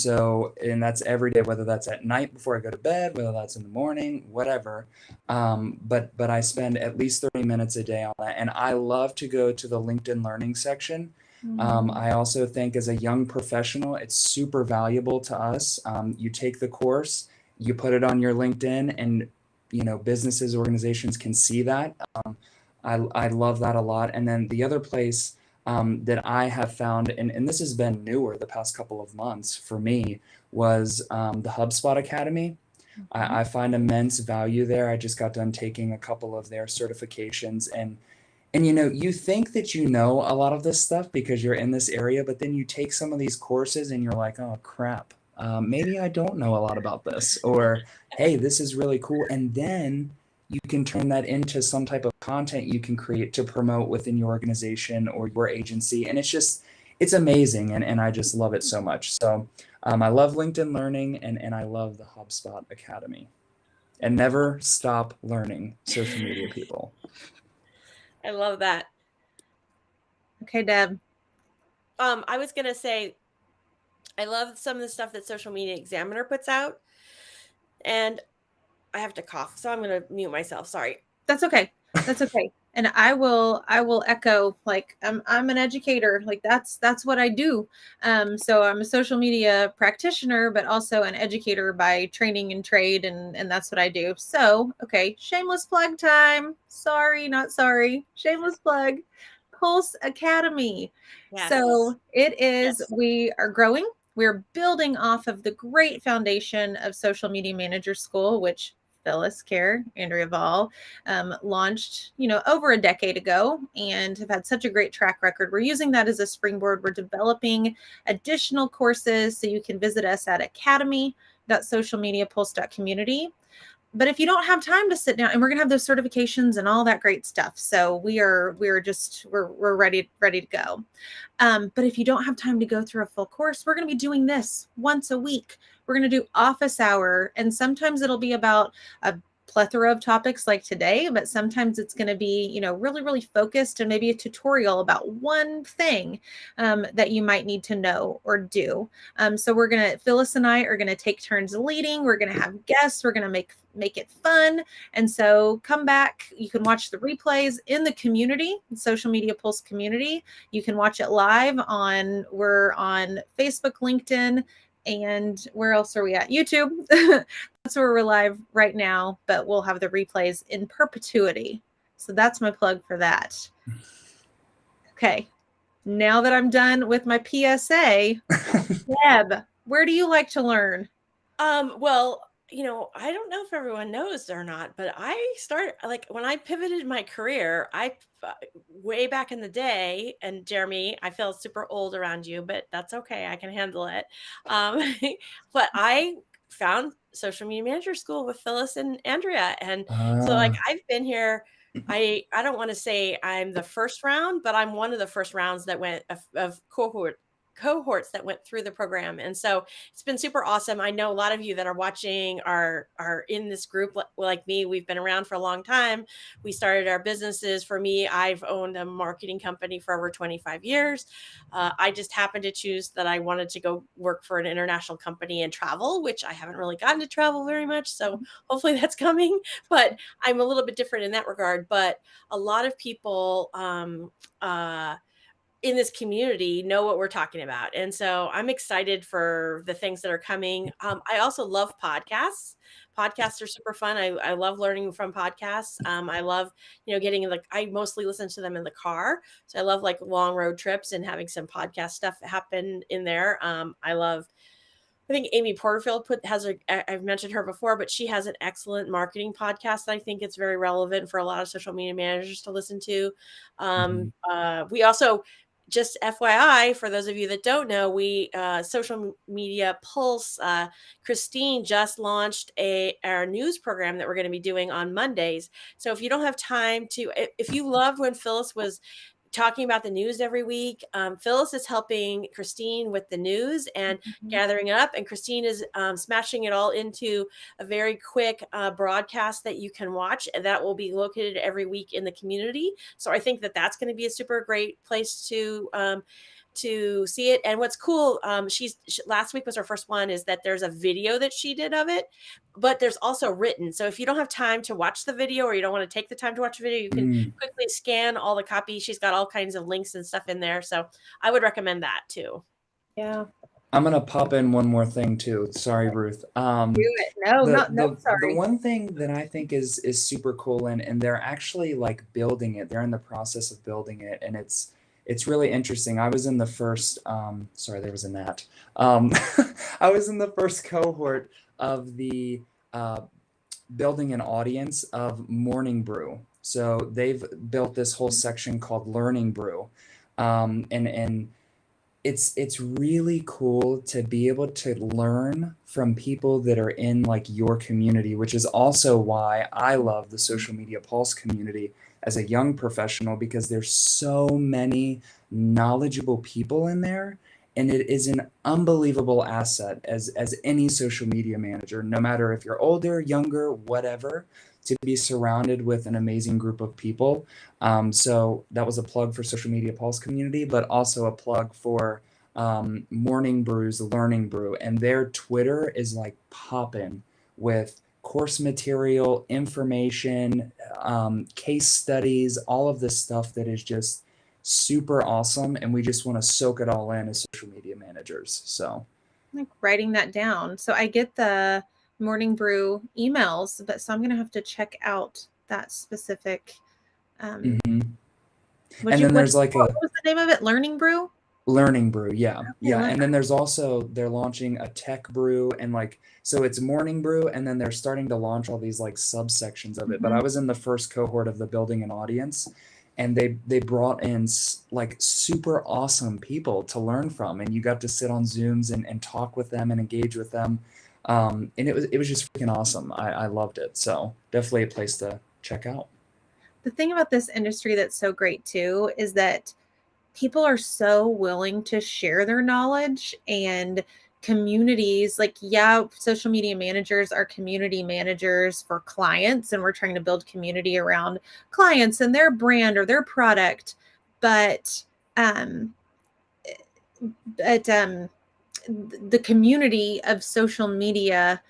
that's every day, whether that's at night before I go to bed, whether that's in the morning, whatever. But I spend at least 30 minutes a day on that. And I love to go to the LinkedIn Learning section. I also think as a young professional, it's super valuable to us. You take the course, you put it on your LinkedIn, and businesses, organizations can see that. I love that a lot. And then the other place that I have found, and this has been newer the past couple of months for me, was the HubSpot Academy. I find immense value there. I just got done taking a couple of their certifications, and you think that you know a lot of this stuff because you're in this area, but then you take some of these courses and you're like, oh crap, maybe I don't know a lot about this, or hey, this is really cool. And then you can turn that into some type of content you can create to promote within your organization or your agency. And it's amazing. And I just love it so much. So I love LinkedIn Learning, and I love the HubSpot Academy. And never stop learning, social media people. I love that. Okay, Deb. I was gonna say, I love some of the stuff that Social Media Examiner puts out, and I have to cough, so I'm gonna mute myself. Sorry. That's okay. That's okay. And I will echo, like, I'm an educator, like that's what I do. So I'm a social media practitioner, but also an educator by training and trade, and that's what I do. So okay, shameless plug time. Sorry, not sorry. Shameless plug. Pulse Academy. Yes. So it is, Yes. we are growing. We're building off of the great foundation of Social Media Manager School, which Phyllis Kerr, Andrea Vall, launched, over a decade ago, and have had such a great track record. We're using that as a springboard. We're developing additional courses, so you can visit us at academy.socialmediapulse.community. But if you don't have time to sit down, and we're gonna have those certifications and all that great stuff, so we're ready to go. But if you don't have time to go through a full course, we're gonna be doing this once a week. We're gonna do office hour, and sometimes it'll be about a plethora of topics like today, but sometimes it's going to be, really, really focused and maybe a tutorial about one thing that you might need to know or do. So Phyllis and I are going to take turns leading. We're going to have guests. We're going to make it fun. And so come back. You can watch the replays in the community, Social Media Pulse community. You can watch it live we're on Facebook, LinkedIn, and where else are we at? YouTube. That's where we're live right now, but we'll have the replays in perpetuity. So that's my plug for that. Okay. Now that I'm done with my PSA, Deb, where do you like to learn? Well, I don't know if everyone knows or not, but I started when I pivoted my career, way back in the day, and Jeremy, I feel super old around you, but that's okay. I can handle it. But I found Social Media Manager School with Phyllis and Andrea. And so I've been here. I don't want to say I'm the first round, but I'm one of the first rounds that went of cohorts that went through the program. And so it's been super awesome. I know a lot of you that are watching are in this group like me. We've been around for a long time. We started our businesses. For me, I've owned a marketing company for over 25 years. I just happened to choose that I wanted to go work for an international company and travel, which I haven't really gotten to travel very much. So hopefully that's coming, but I'm a little bit different in that regard. But a lot of people, in this community know what we're talking about. And so I'm excited for the things that are coming. I also love podcasts. Podcasts are super fun. I love learning from podcasts. I love, I mostly listen to them in the car. So I love long road trips and having some podcast stuff happen in there. I think Amy Porterfield I've mentioned her before, but she has an excellent marketing podcast. I think it's very relevant for a lot of social media managers to listen to. We also, just FYI, for those of you that don't know, we Social Media Pulse, Christine just launched our news program that we're going to be doing on Mondays. So if you don't have time if you loved when Phyllis was talking about the news every week, Phyllis is helping Christine with the news and gathering it up, and Christine is smashing it all into a very quick broadcast that you can watch, and that will be located every week in the community. So I think that that's going to be a super great place to see it. And what's cool, last week was her first one, is that there's a video that she did of it, but there's also written. So if you don't have time to watch the video, or you don't want to take the time to watch the video, you can quickly scan all the copies. She's got all kinds of links and stuff in there. So I would recommend that too. Yeah. I'm gonna pop in one more thing too. Sorry, Ruth. Do it. No, sorry. The one thing that I think is super cool, and they're actually building it. They're in the process of building it, and it's really interesting. I was in the first, sorry, there was a gnat. I was in the first cohort of the building an audience of Morning Brew. So they've built this whole section called Learning Brew. And it's really cool to be able to learn from people that are in your community, which is also why I love the Social Media Pulse community as a young professional, because there's so many knowledgeable people in there, and it is an unbelievable asset as any social media manager, no matter if you're older, younger, whatever, to be surrounded with an amazing group of people. So that was a plug for Social Media Pulse community, but also a plug for Morning Brew's Learning Brew, and their Twitter is popping with course material, information, case studies, all of this stuff that is just super awesome, and we just want to soak it all in as social media managers. So writing that down. So I get the Morning Brew emails, but so I'm gonna have to check out that specific and then there's what was the name of it? Learning Brew? Learning Brew, yeah. And then there's also, they're launching a tech brew, and so it's Morning Brew, and then they're starting to launch all these subsections of it. But I was in the first cohort of the building an audience, and they brought in super awesome people to learn from, and you got to sit on Zooms and talk with them and engage with them. And it was just freaking awesome. I loved it. So definitely a place to check out. The thing about this industry that's so great too is that people are so willing to share their knowledge and communities, like, yeah, social media managers are community managers for clients, and we're trying to build community around clients and their brand or their product. But um, but the community of social media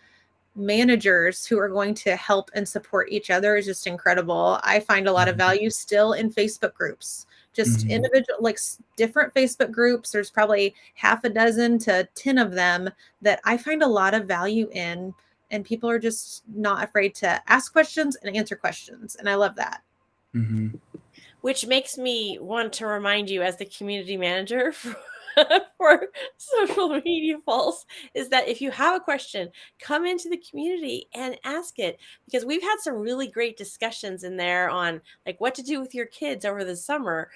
managers who are going to help and support each other is just incredible. I find a lot of value still in Facebook groups, just Mhm. individual, like different Facebook groups. There's probably half a dozen to 10 of them that I find a lot of value in, and people are just not afraid to ask questions and answer questions. And I love that. Mhm. Which makes me want to remind you, as the community manager for Social Media Pulse, is that if you have a question, come into the community and ask it, because we've had some really great discussions in there on like what to do with your kids over the summer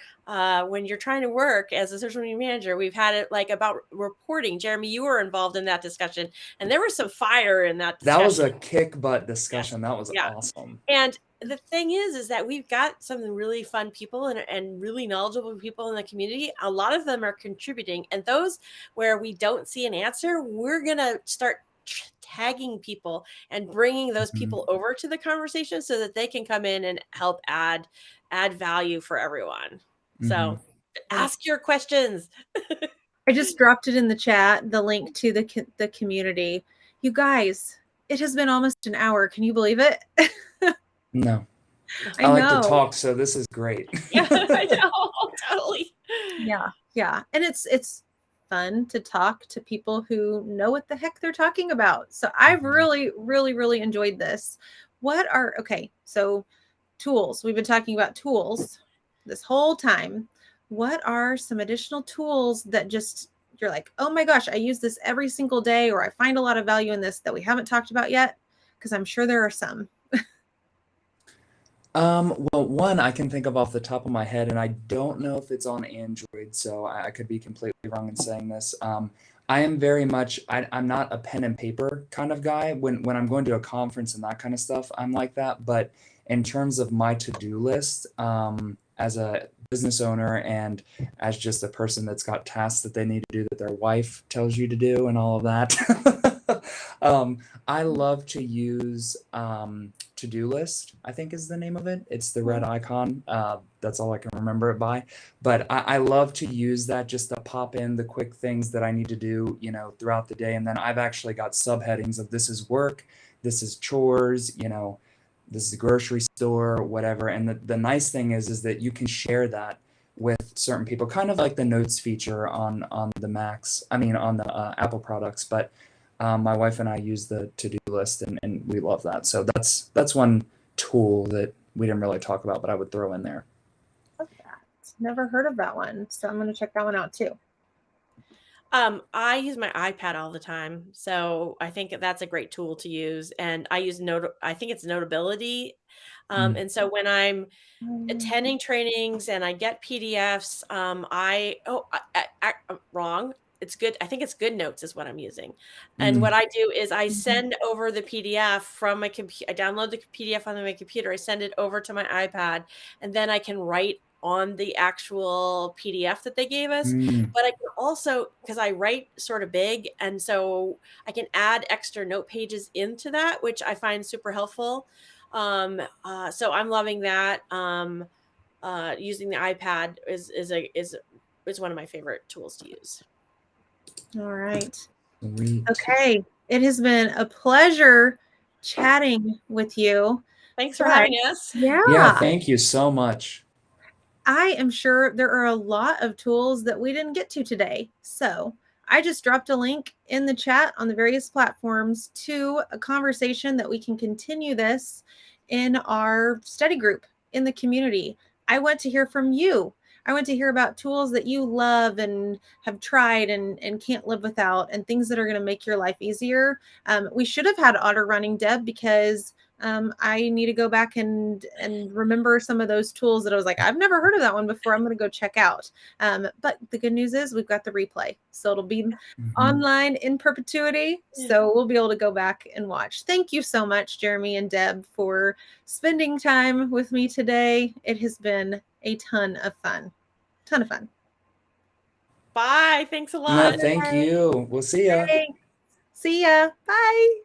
when you're trying to work as a social media manager. We've had it like about reporting. Jeremy, you were involved in that discussion, and there was some fire in that That was discussion. a kick butt Yes. discussion. That was Yeah. awesome. And the thing is that we've got some really fun people and really knowledgeable people in the community. A lot of them are contributing, and those where we don't see an answer, we're going to start tagging people and bringing those Mhm. people over to the conversation so that they can come in and help add value for everyone. So Mhm. ask your questions. I just dropped it in the chat, the link to the community. You guys, it has been almost an hour. Can you believe it? No. I I like to know. talk, so this is great. Yeah, I know. Totally. Yeah. Yeah. And it's fun to talk to people who know what the heck they're talking about. So I've Mhm. really, really, really enjoyed this. Okay, so tools. We've been talking about tools this whole time. What are some additional tools that just you're like, oh my gosh, I use this every single day, or I find a lot of value in this that we haven't talked about yet? Because I'm sure there are some. Well, one I can think of off the top of my head, and I don't know if it's on Android, so I could be completely wrong in saying this. I am very much, I'm not a pen and paper kind of guy. When I'm going to a conference and that kind of stuff, I'm like that. But in terms of my to-do list, as a business owner and as just a person that's got tasks that they need to do that their wife tells you to do and all of that, I love to use To-Do List, I think is the name of it. It's the red icon. That's all I can remember it by. But I love to use that just to pop in the quick things that I need to do, throughout the day. And then I've actually got subheadings of this is work, this is chores, this is the grocery store, whatever. And the nice thing is that you can share that with certain people, kind of like the notes feature on the Macs. I mean, on the Apple products. But my wife and I use the to-do list, and we love that. So that's one tool that we didn't really talk about, but I would throw in there. Love that. Never heard of that one. So I'm going to check that one out too. I use my iPad all the time, so I think that's a great tool to use. And I use I think it's Notability. Mm. And so when I'm Um, attending trainings and I get PDFs, I'm wrong. It's good. I think it's Good Notes is what I'm using. And Mm. what I do is I mhm. send over the PDF from my computer. I download the PDF on my computer. I send it over to my iPad, and then I can write on the actual PDF that they gave us. Mm. But I can also, because I write sort of big, and so I can add extra note pages into that, which I find super helpful. So I'm loving that. Using the iPad is one of my favorite tools to use. All right. Sweet. Okay. It has been a pleasure chatting with you. Thanks for But having us. Yeah, yeah, thank you so much. I am sure there are a lot of tools that we didn't get to today. So I just dropped a link in the chat on the various platforms to a conversation that we can continue this in our study group in the community. I want to hear from you. I want to hear about tools that you love and have tried and can't live without, and things that are going to make your life easier. We should have had auto running, Deb, because I need to go back and remember some of those tools that I was like, I've never heard of that one before. I'm going to go check out. But the good news is we've got the replay, so it'll be Mhm. online in perpetuity. So we'll be able to go back and watch. Thank you so much, Jeremy and Deb, for spending time with me today. It has been a ton of fun. Ton of fun. Bye. Thanks a No, lot. thank you. We'll see ya. Thanks. See ya. Bye.